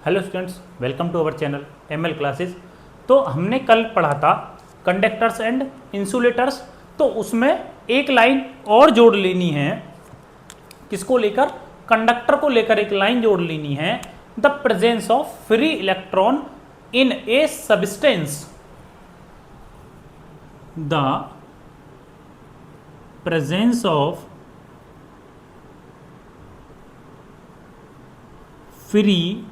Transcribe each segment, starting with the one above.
Hello students, welcome to our channel ML classes. तो हमने कल पढ़ा था कंडक्टर्स एंड इंसुलेटर्स। तो उसमें एक लाइन और जोड़ लेनी है। किसको लेकर? कंडक्टर को लेकर एक लाइन जोड़ लेनी है। The presence of free electron in a substance, the presence of free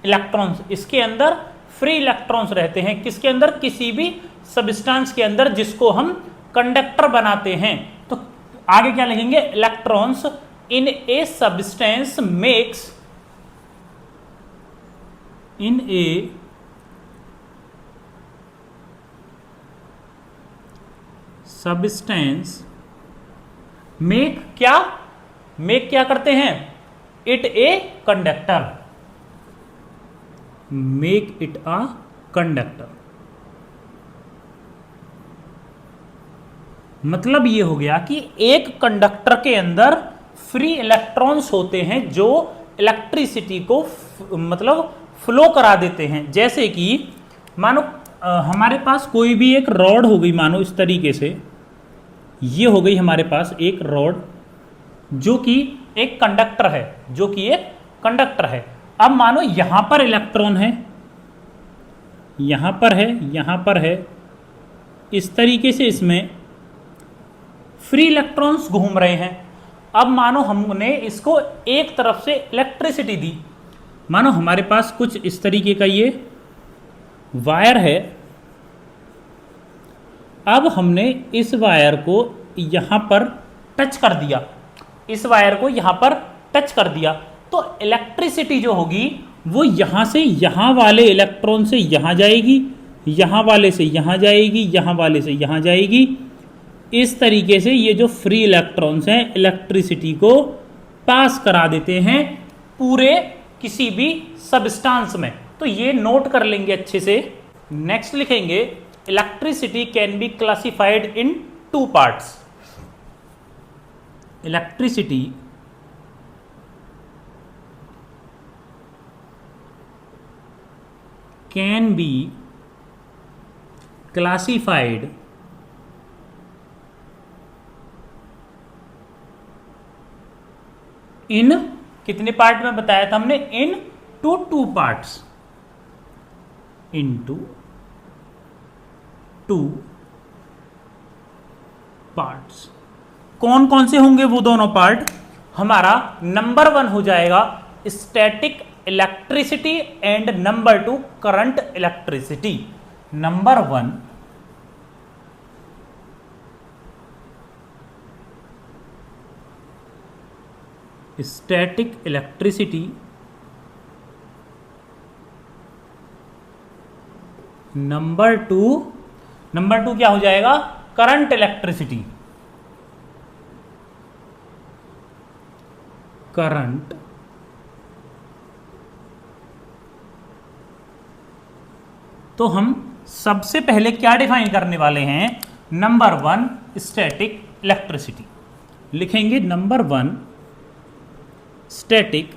electrons. इसके अंदर फ्री इलेक्ट्रॉन्स रहते हैं। किसके अंदर? किसी भी सब्सटेंस के अंदर जिसको हम कंडक्टर बनाते हैं। तो आगे क्या लिखेंगे? Electrons in a substance makes in a substance make क्या करते हैं? It a conductor, make it a conductor. मतलब ये हो गया कि एक कंडक्टर के अंदर फ्री इलेक्ट्रॉन्स होते हैं जो इलेक्ट्रिसिटी को मतलब फ्लो करा देते हैं। जैसे कि मानो हमारे पास कोई भी एक रॉड हो गई, मानो इस तरीके से ये हो गई हमारे पास एक रॉड जो कि एक कंडक्टर है, अब मानो यहां पर इलेक्ट्रॉन है, यहां पर है, इस तरीके से इसमें फ्री इलेक्ट्रॉन्स घूम रहे हैं। अब मानो हमने इसको एक तरफ से इलेक्ट्रिसिटी दी। मानो हमारे पास कुछ इस तरीके का ये वायर है। अब हमने इस वायर को यहां पर टच कर दिया, तो इलेक्ट्रिसिटी जो होगी वो यहां से यहां वाले इलेक्ट्रॉन से यहां जाएगी, यहां वाले से यहां जाएगी, यहां वाले से यहां जाएगी। इस तरीके से ये जो फ्री इलेक्ट्रॉन्स हैं इलेक्ट्रिसिटी को पास करा देते हैं पूरे किसी भी सब्सटेंस में। तो ये नोट कर लेंगे अच्छे से। नेक्स्ट लिखेंगे electricity can be classified in two parts. Electricity can be classified in कितने पार्ट में बताया था हमने? In two parts, into two parts. कौन कौन से होंगे वो दोनों पार्ट? हमारा नंबर 1 हो जाएगा static electricity and number 2 current electricity. Number 1 static electricity, number two क्या हो जाएगा? Current electricity, current. तो हम सबसे पहले क्या डिफाइन करने वाले हैं? नंबर 1 स्टैटिक इलेक्ट्रिसिटी लिखेंगे। Number 1 static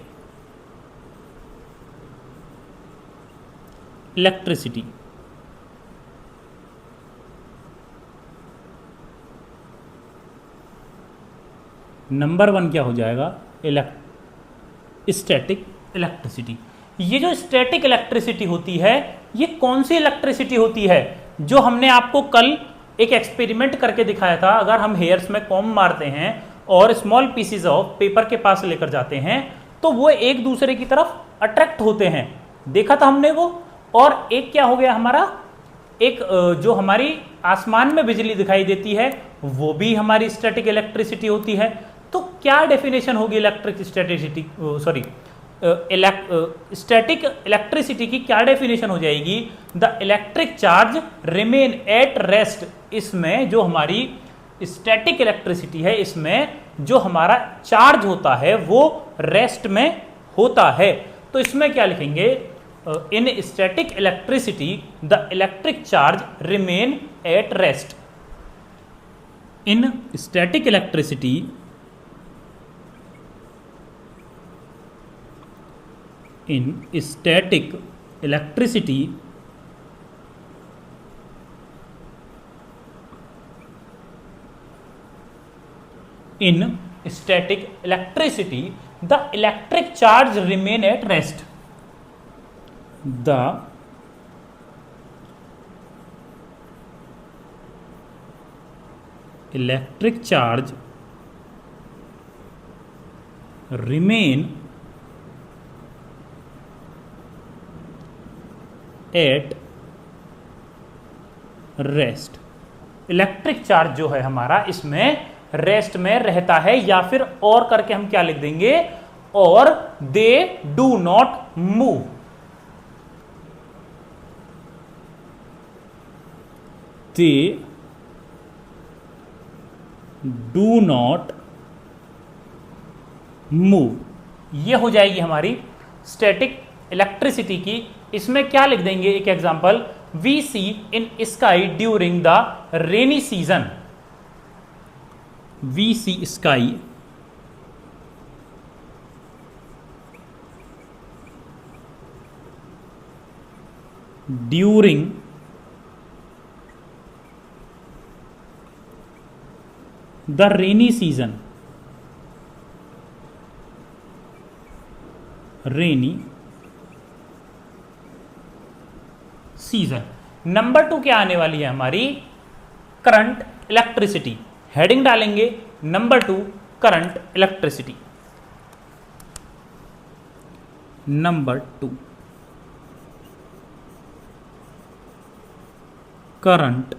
electricity. नंबर 1 क्या हो जाएगा? Static electricity. ये जो स्टैटिक इलेक्ट्रिसिटी होती है, ये कौन सी इलेक्ट्रिसिटी होती है? जो हमने आपको कल एक एक्सपेरिमेंट करके दिखाया था। अगर हम हेयर्स में कॉम्ब मारते हैं और स्मॉल पीसेज ऑफ पेपर के पास लेकर जाते हैं तो वो एक दूसरे की तरफ अट्रैक्ट होते हैं, देखा था हमने वो। और एक क्या हो गया हमारा, एक जो हमारी आसमान में बिजली दिखाई देती है वो भी हमारी स्टैटिक इलेक्ट्रिसिटी होती है। तो क्या डेफिनेशन होगी स्टैटिक इलेक्ट्रिसिटी की? क्या डेफिनेशन हो जाएगी? The electric charge remain at rest. इसमें जो हमारी स्टैटिक इलेक्ट्रिसिटी है, इसमें जो हमारा चार्ज होता है वो रेस्ट में होता है। तो इसमें क्या लिखेंगे? इन static electricity the electric charge remain at rest. In static electricity in static electricity the electric charge remain at rest. The electric charge remain at rest. Electric charge जो है हमारा इसमें रेस्ट में रहता है, या फिर और करके हम क्या लिख देंगे, और they do not move. They do not move. ये हो जाएगी हमारी स्टैटिक इलेक्ट्रिसिटी की. इसमें क्या लिख देंगे, एक example, we see in sky during the rainy season. We see sky during the rainy season. Rainy season. Number 2 क्या आने वाली है हमारी, करंट इलेक्ट्रिसिटी. हेडिंग डालेंगे number 2 current electricity. Number 2 current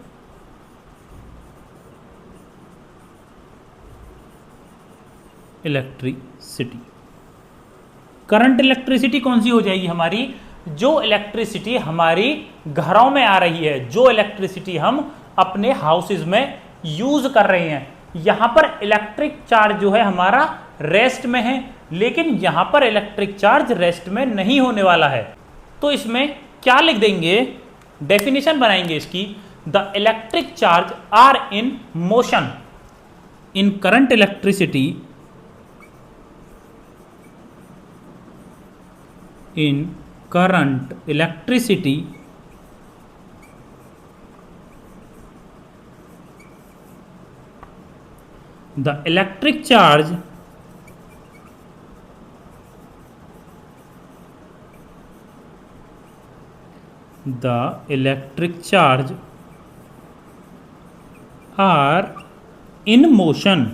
electricity. Current electricity कौन सी हो जाएगी हमारी, जो इलेक्ट्रिसिटी हमारी घरों में आ रही है, जो इलेक्ट्रिसिटी हम अपने हाउसेज में यूज कर रहे हैं. यहां पर इलेक्ट्रिक चार्ज जो है हमारा रेस्ट में है, लेकिन यहां पर इलेक्ट्रिक चार्ज रेस्ट में नहीं होने वाला है. तो इसमें क्या लिख देंगे, डेफिनेशन बनाएंगे इसकी. The electric charge are in motion. In current electricity, in current electricity the electric charge are in motion.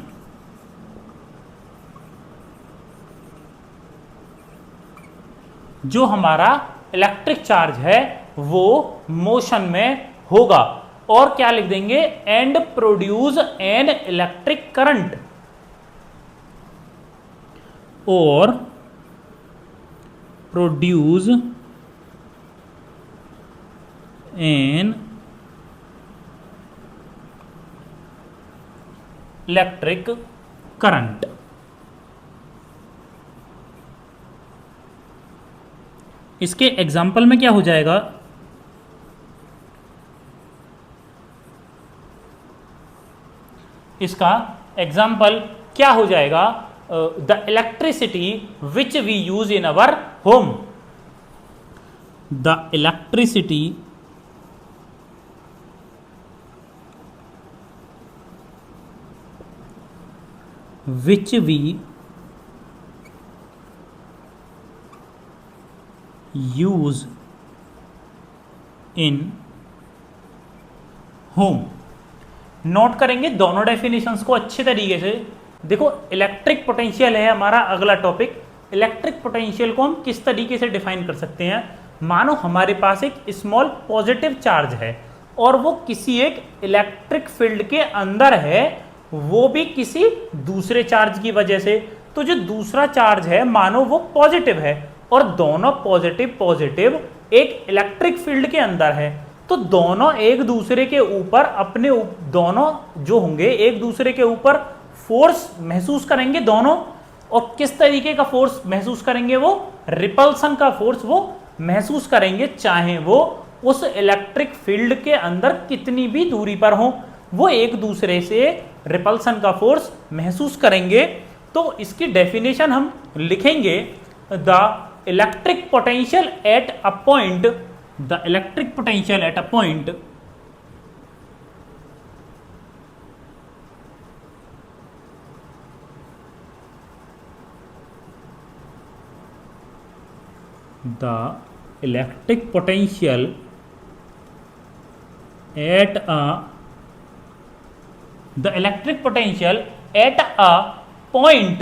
जो हमारा इलेक्ट्रिक चार्ज है वो मोशन में होगा. और क्या लिख देंगे, and produce an electric current. और प्रोड्यूस एन इलेक्ट्रिक करंट. इसके एग्जाम्पल में क्या हो जाएगा, इसका एग्जाम्पल क्या हो जाएगा, the electricity which we use in our home. The electricity which we use in home. Note करेंगे दोनों डेफिनेशंस को अच्छे तरीके से. देखो, इलेक्ट्रिक पोटेंशियल है हमारा अगला टॉपिक. इलेक्ट्रिक पोटेंशियल को हम किस तरीके से डिफाइन कर सकते हैं. मानो हमारे पास एक स्मॉल पॉजिटिव चार्ज है और वो किसी एक इलेक्ट्रिक फील्ड के अंदर है, वो भी किसी दूसरे चार्ज की वजह से. तो जो दूसरा चार्ज है मानो वो पॉजिटिव है और दोनों पॉजिटिव पॉजिटिव एक इलेक्ट्रिक फील्ड के अंदर है. तो दोनों एक दूसरे के ऊपर अपने दोनों जो होंगे एक दूसरे के ऊपर फोर्स महसूस करेंगे दोनों. और किस तरीके का फोर्स महसूस करेंगे, वो रिपल्सन का फोर्स वो महसूस करेंगे, चाहे वो उस इलेक्ट्रिक फील्ड के अंदर कितनी भी दूरी पर हो, वो एक दूसरे से रिपल्सन का फोर्स महसूस करेंगे. तो इसकी डेफिनेशन हम लिखेंगे, the electric potential at a point, the electric potential at a point the electric potential at a point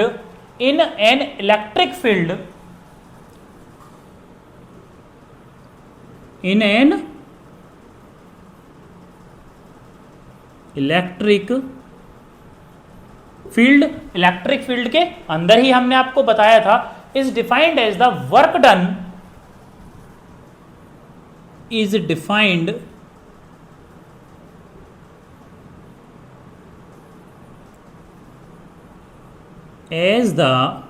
in an electric field in an electric field के अंदर ही हमने आपको बताया था, is defined as the work done, is defined as the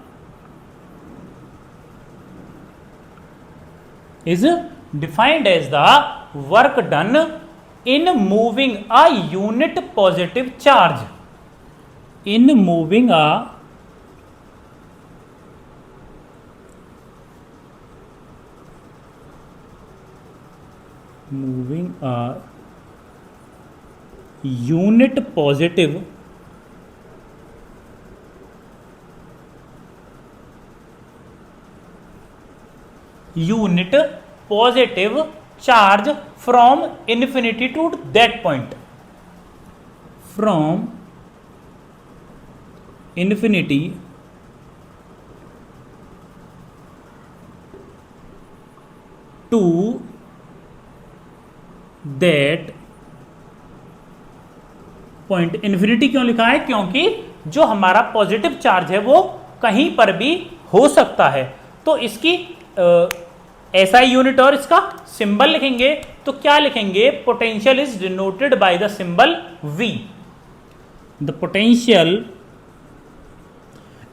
is defined as the work done in moving a unit positive charge, in moving a unit positive charge from infinity to that point, from infinity to that point. Infinity क्यों लिखा है? क्योंकि जो हमारा positive charge है वो कहीं पर भी हो सकता है। तो इसकी SI यूनिट और इसका सिंबल लिखेंगे तो क्या लिखेंगे? Potential is denoted by the symbol V। The potential,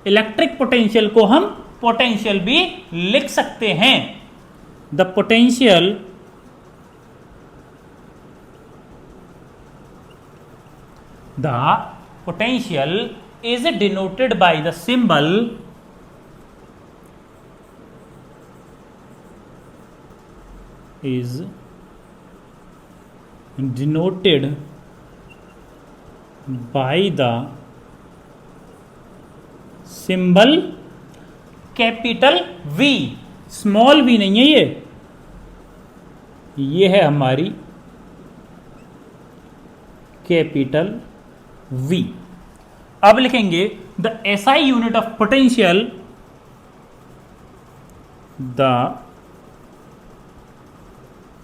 electric potential को हम पोटेंशियल भी लिख सकते हैं। The potential is denoted by the symbol is denoted by the symbol capital V, small v नहीं है ये है हमारी कैपिटल V। अब लिखेंगे the SI unit of potential, the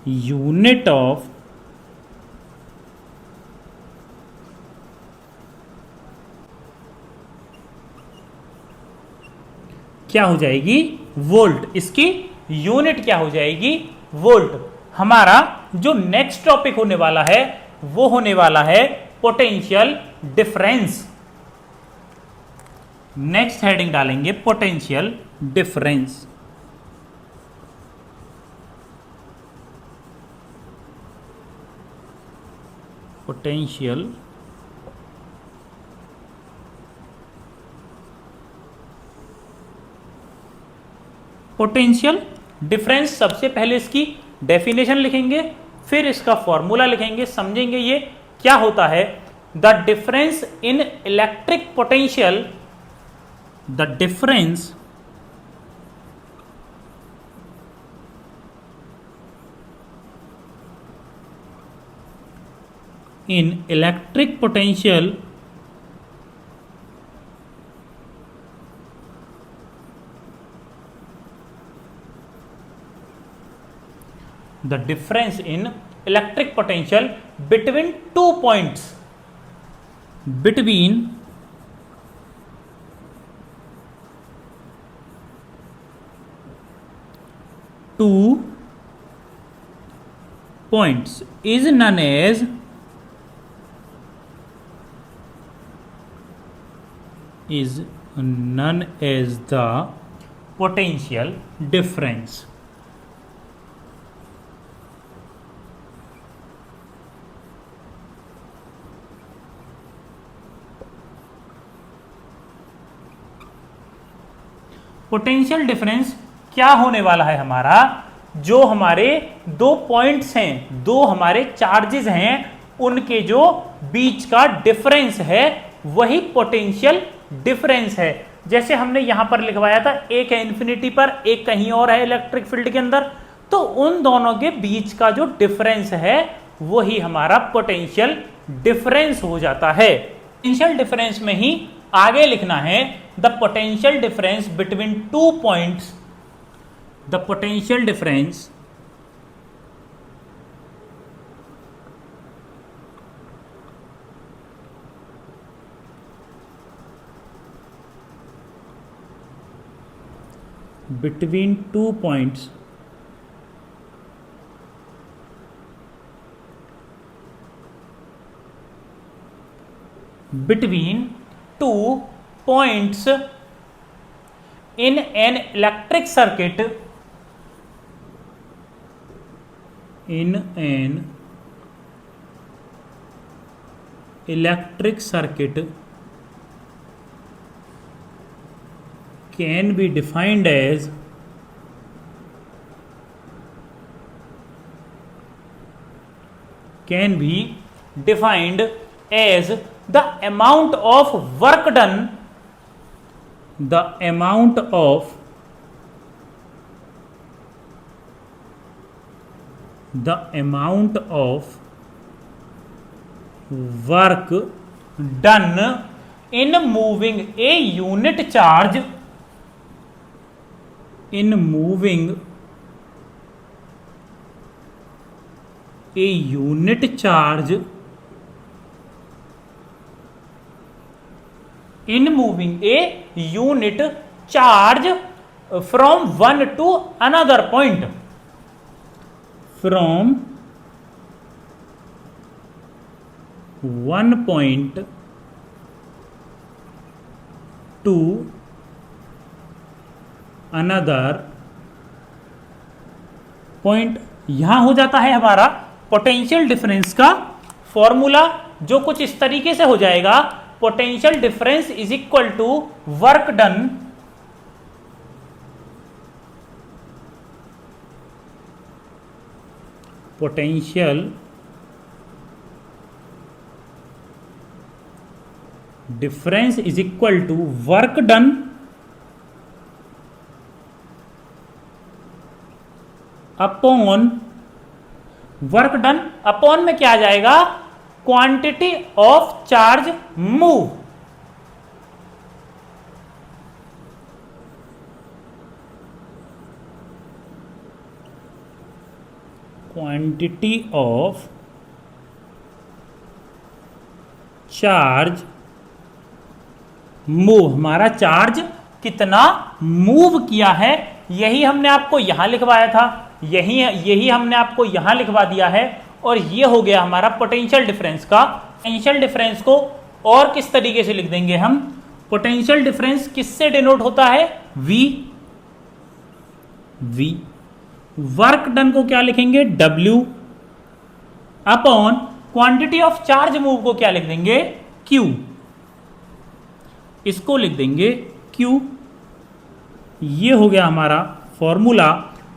unit of क्या हो जाएगी? वोल्ट। इसकी यूनिट क्या हो जाएगी? वोल्ट। हमारा जो नेक्स्ट टॉपिक होने वाला है वो होने वाला है पोटेंशियल डिफरेंस। नेक्स्ट हेडिंग डालेंगे पोटेंशियल डिफरेंस। पोटेंशियल डिफरेंस, सबसे पहले इसकी डेफिनेशन लिखेंगे, फिर इसका फॉर्मूला लिखेंगे, समझेंगे ये क्या होता है। The difference in electric potential, the difference in electric potential the difference in electric potential between 2 points, between two points is known as the potential difference। Potential difference क्या होने वाला है हमारा, जो हमारे दो पॉइंट्स हैं, दो हमारे चार्जेस हैं, उनके जो बीच का डिफरेंस है वही पोटेंशियल डिफरेंस है। जैसे हमने यहां पर लिखवाया था, एक है इन्फिनिटी पर, एक कहीं और है इलेक्ट्रिक फील्ड के अंदर, तो उन दोनों के बीच का जो डिफरेंस है वही हमारा पोटेंशियल डिफरेंस हो जाता है। पोटेंशियल डिफरेंस में ही आगे लिखना है, the potential difference between two points, the potential difference between 2 points between 2 points in an electric circuit, in an electric circuit can be defined as the amount of work done, the amount of work done in moving a unit charge, in moving a unit charge, in moving a unit charge from one to another point, from one point to another point. यहां हो जाता है हमारा potential difference का formula, जो कुछ इस तरीके से हो जाएगा, potential difference is equal to work done, potential difference is equal to work done upon, work done upon में क्या आ जाएगा, quantity of charge move, quantity of charge move, हमारा चार्ज कितना मूव किया है, यही हमने आपको यहां लिखवाया था, यही हमने आपको यहां लिखवा दिया है, और ये हो गया हमारा पोटेंशियल डिफरेंस का। पोटेंशियल डिफरेंस को और किस तरीके से लिख देंगे हम, पोटेंशियल डिफरेंस किससे डिनोट होता है, V, वर्क डन को क्या लिखेंगे, W, upon quantity of charge move को क्या लिख देंगे, Q, इसको लिख देंगे Q। ये हो गया हमारा formula,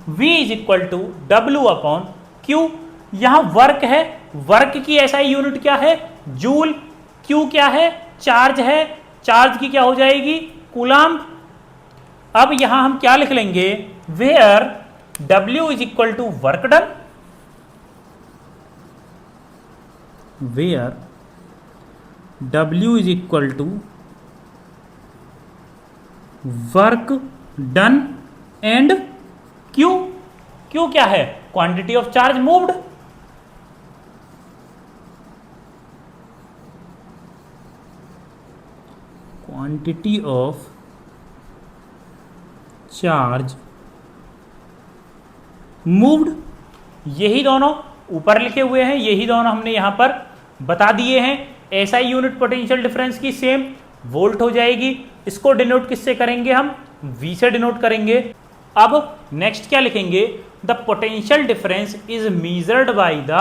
V is equal to W upon Q। यहां वर्क है, वर्क की ऐसा यूनिट क्या है, जूल, Q क्या है, चार्ज है, चार्ज की क्या हो जाएगी, कूलाम्ब। अब यहां हम क्या लिख लेंगे, where W is equal to work done, where W is equal to work done and Q, Q क्या है, quantity of charge moved, quantity of charge moved. यही दोनों ऊपर लिखे हुए हैं, यही दोनों हमने यहां पर बता दिए हैं। ऐसा ही यूनिट पोटेंशियल डिफरेंस की सेम वोल्ट हो जाएगी। इसको डिनोट किससे करेंगे, हम V से डिनोट करेंगे। अब नेक्स्ट क्या लिखेंगे, the potential difference is measured by the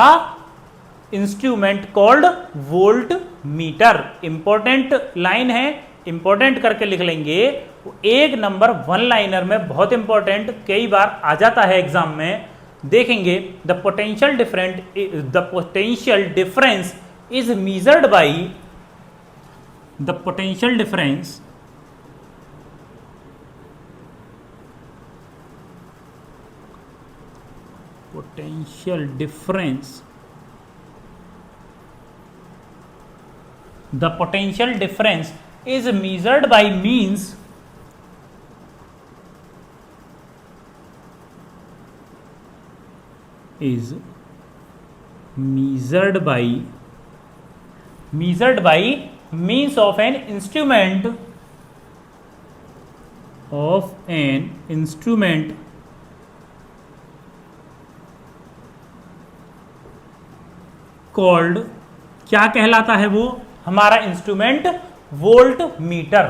instrument called volt meter. Important line है, इंपॉर्टेंट करके लिख लेंगे। एक नंबर वन लाइनर में बहुत इंपॉर्टेंट, कई बार आ जाता है एग्जाम में, देखेंगे the potential difference is measured by the potential difference the potential difference is measured by means means of an instrument called, क्या कहलाता है वो हमारा इंस्ट्रूमेंट? Volt meter.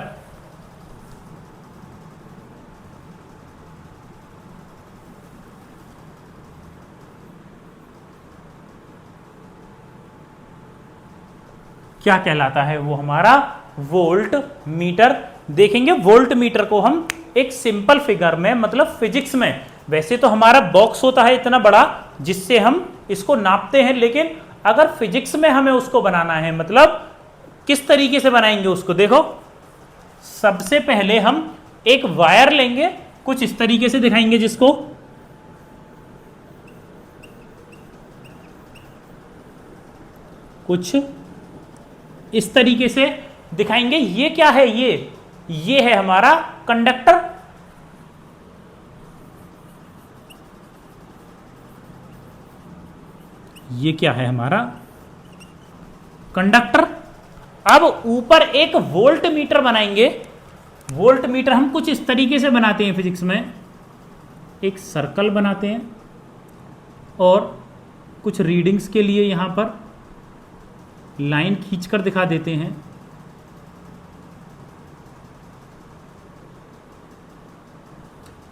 क्या कहलाता है वो हमारा? Volt meter. देखेंगे वोल्ट मीटर को हम एक सिंपल फिगर में, मतलब फिजिक्स में, वैसे तो हमारा बॉक्स होता है इतना बड़ा जिससे हम इसको नापते हैं, लेकिन अगर फिजिक्स में हमें उसको बनाना है, मतलब किस तरीके से बनाएंगे उसको, देखो सबसे पहले हम एक वायर लेंगे, कुछ इस तरीके से दिखाएंगे, जिसको कुछ इस तरीके से दिखाएंगे। ये क्या है? ये है हमारा कंडक्टर। ये क्या है? हमारा कंडक्टर। अब ऊपर एक वोल्ट मीटर बनाएंगे। वोल्ट मीटर हम कुछ इस तरीके से बनाते हैं फिजिक्स में, एक सर्कल बनाते हैं और कुछ रीडिंग्स के लिए यहां पर लाइन खींचकर दिखा देते हैं।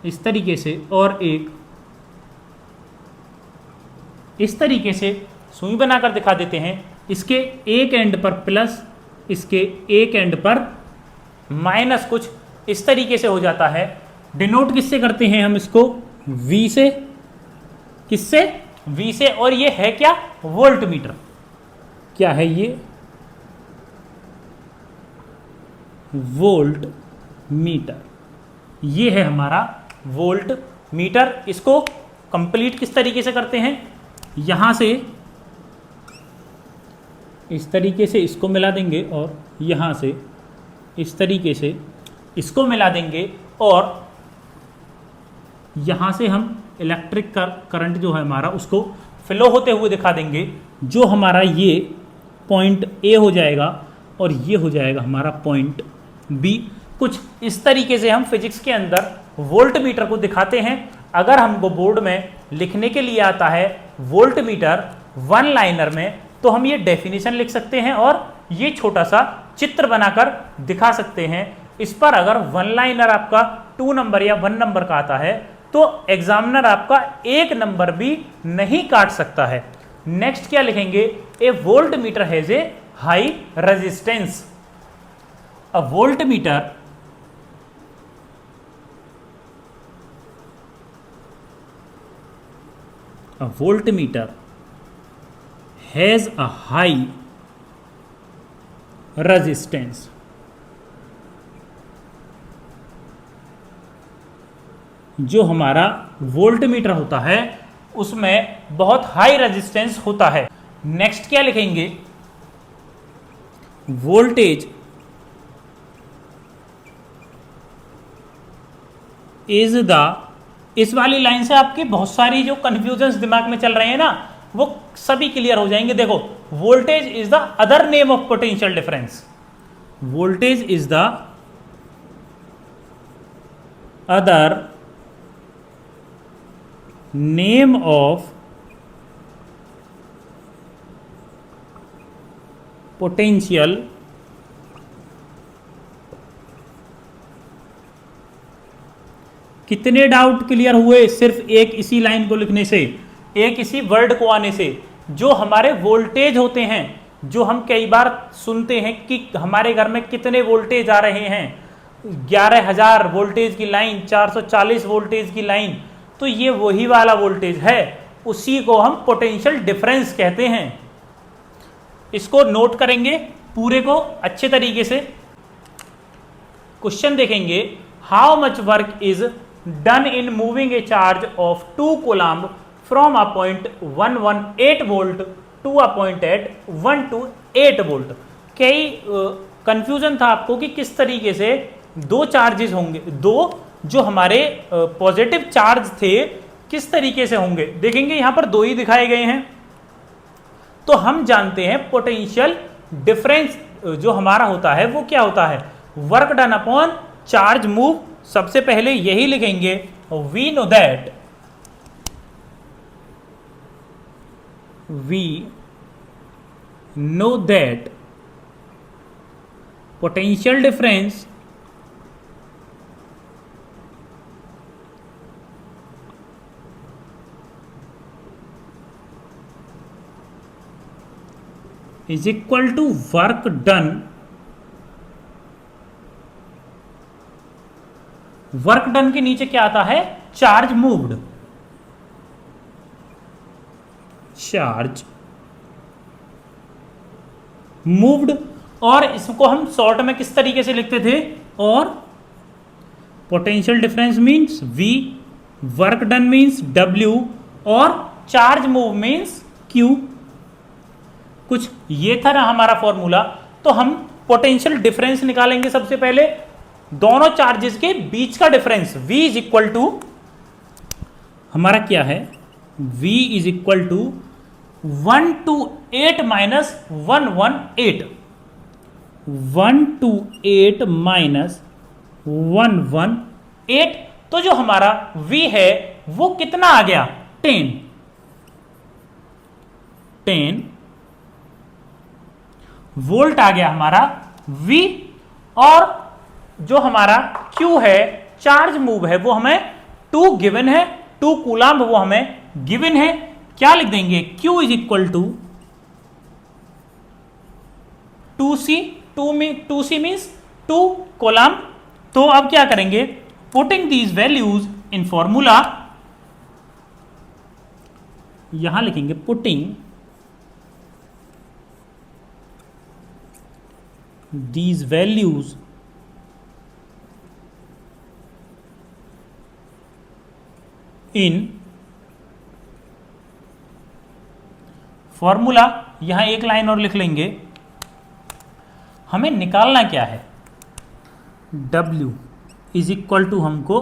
इस तरीके से, और एक इस तरीके से सुई बनाकर दिखा देते हैं। इसके एक एंड पर प्लस, इसके एक एंड पर माइनस, कुछ इस तरीके से हो जाता है। डिनोट किससे करते हैं हम इसको? V से। किससे? V से। और ये है क्या? Volt meter. क्या है ये? Volt meter. ये है हमारा वोल्ट मीटर। इसको कंप्लीट किस तरीके से करते हैं? यहां से इस तरीके से इसको मिला देंगे और यहां से इस तरीके से इसको मिला देंगे, और यहां से हम इलेक्ट्रिक करंट जो है हमारा उसको फ्लो होते हुए दिखा देंगे, जो हमारा ये पॉइंट ए हो जाएगा और ये हो जाएगा हमारा पॉइंट बी। कुछ इस तरीके से हम फिजिक्स के अंदर वोल्ट मीटर को दिखाते हैं। अगर हमको बोर्ड में लिखने के लिए आता है वोल्ट मीटर वन लाइनर में, तो हम ये डेफिनेशन लिख सकते हैं और ये छोटा सा चित्र बनाकर दिखा सकते हैं। इस पर अगर वन लाइनर आपका 2 नंबर या 1 नंबर का आता है तो एग्जामिनर आपका 1 नंबर भी नहीं काट सकता है। नेक्स्ट क्या लिखेंगे? A voltmeter has a high resistance. A voltmeter has a high resistance। जो हमारा वोल्ट मीटर होता है उसमें बहुत हाई रेजिस्टेंस होता है। नेक्स्ट क्या लिखेंगे? वोल्टेज इज द, इस वाली लाइन से आपकी बहुत सारी जो कंफ्यूजन्स दिमाग में चल रहे हैं ना, वो सभी क्लियर हो जाएंगे। देखो, voltage is the other name of potential difference. Voltage is the other name of potential कितने डाउट क्लियर हुए सिर्फ एक इसी लाइन को लिखने से, एक इसी वर्ड को आने से? जो हमारे वोल्टेज होते हैं, जो हम कई बार सुनते हैं कि हमारे घर में कितने वोल्टेज आ रहे हैं, 11,000 वोल्टेज की लाइन, 440 वोल्टेज की लाइन, तो ये वही वाला वोल्टेज है, उसी को हम पोटेंशियल डिफरेंस कहते हैं। इसको नोट करेंगे पूरे को अच्छे तरीके से। क्वेश्चन देखेंगे, how much work is done in moving a charge of 2 coulomb from a point 118 volt to a point at 128 volt. कई कंफ्यूजन था आपको कि किस तरीके से दो चार्जेस होंगे, दो जो हमारे पॉजिटिव चार्ज थे किस तरीके से होंगे। देखेंगे यहां पर दो ही दिखाए गए हैं, तो हम जानते हैं पोटेंशियल डिफरेंस जो हमारा होता है वो क्या होता है, work done upon charge move. सबसे पहले यही लिखेंगे, we know that potential difference is equal to work done। Work done के नीचे क्या आता है, चार्ज मूव्ड, चार्ज मूव्ड। और इसको हम शॉर्ट में किस तरीके से लिखते थे, और potential difference means V, work done means W, और चार्ज मूव मींस Q। कुछ ये था ना हमारा फॉर्मूला। तो हम पोटेंशियल डिफरेंस निकालेंगे सबसे पहले, दोनों चार्जेस के बीच का difference. V is equal to हमारा क्या है, V is equal to 128 minus 118, 128 minus 118। तो जो हमारा V है वो कितना आ गया, 10 वोल्ट आ गया हमारा V। और जो हमारा Q है, चार्ज मूव है, वो हमें 2 गिवन है, 2 कूलम्ब वो हमें गिवन है। क्या लिख देंगे, Q is equal to 2C, 2C means 2 coulomb. तो अब क्या करेंगे, putting these values in formula, यहां लिखेंगे putting these values in formula. यहां एक लाइन और लिख लेंगे, हमें निकालना क्या है, W इज इक्वल टू हमको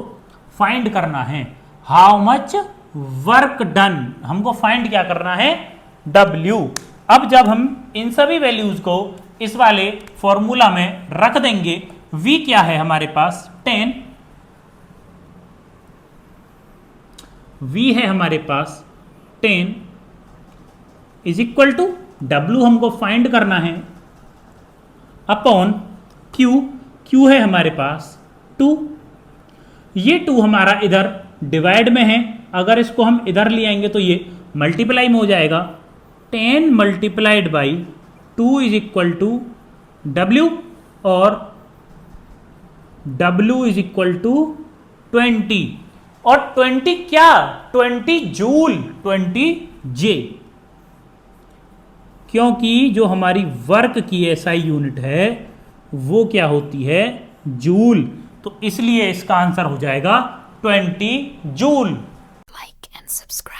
फाइंड करना है हाउ मच वर्क डन, हमको फाइंड क्या करना है, W। अब जब हम इन सभी वैल्यूज को इस वाले फॉर्मूला में रख देंगे, V क्या है हमारे पास 10, V है हमारे पास 10 इज इक्वल टू W हमको फाइंड करना है अपॉन Q है हमारे पास 2। ये 2 हमारा इधर डिवाइड में है, अगर इसको हम इधर ले आएंगे तो ये मल्टीप्लाई में हो जाएगा, 10 multiplied by 2 is equal to W, और W इज इक्वल टू 20, और 20 क्या, 20 जूल, 20 J, क्योंकि जो हमारी वर्क की SI यूनिट है वो क्या होती है, जूल। तो इसलिए इसका आंसर हो जाएगा 20 जूल। Like and subscribe.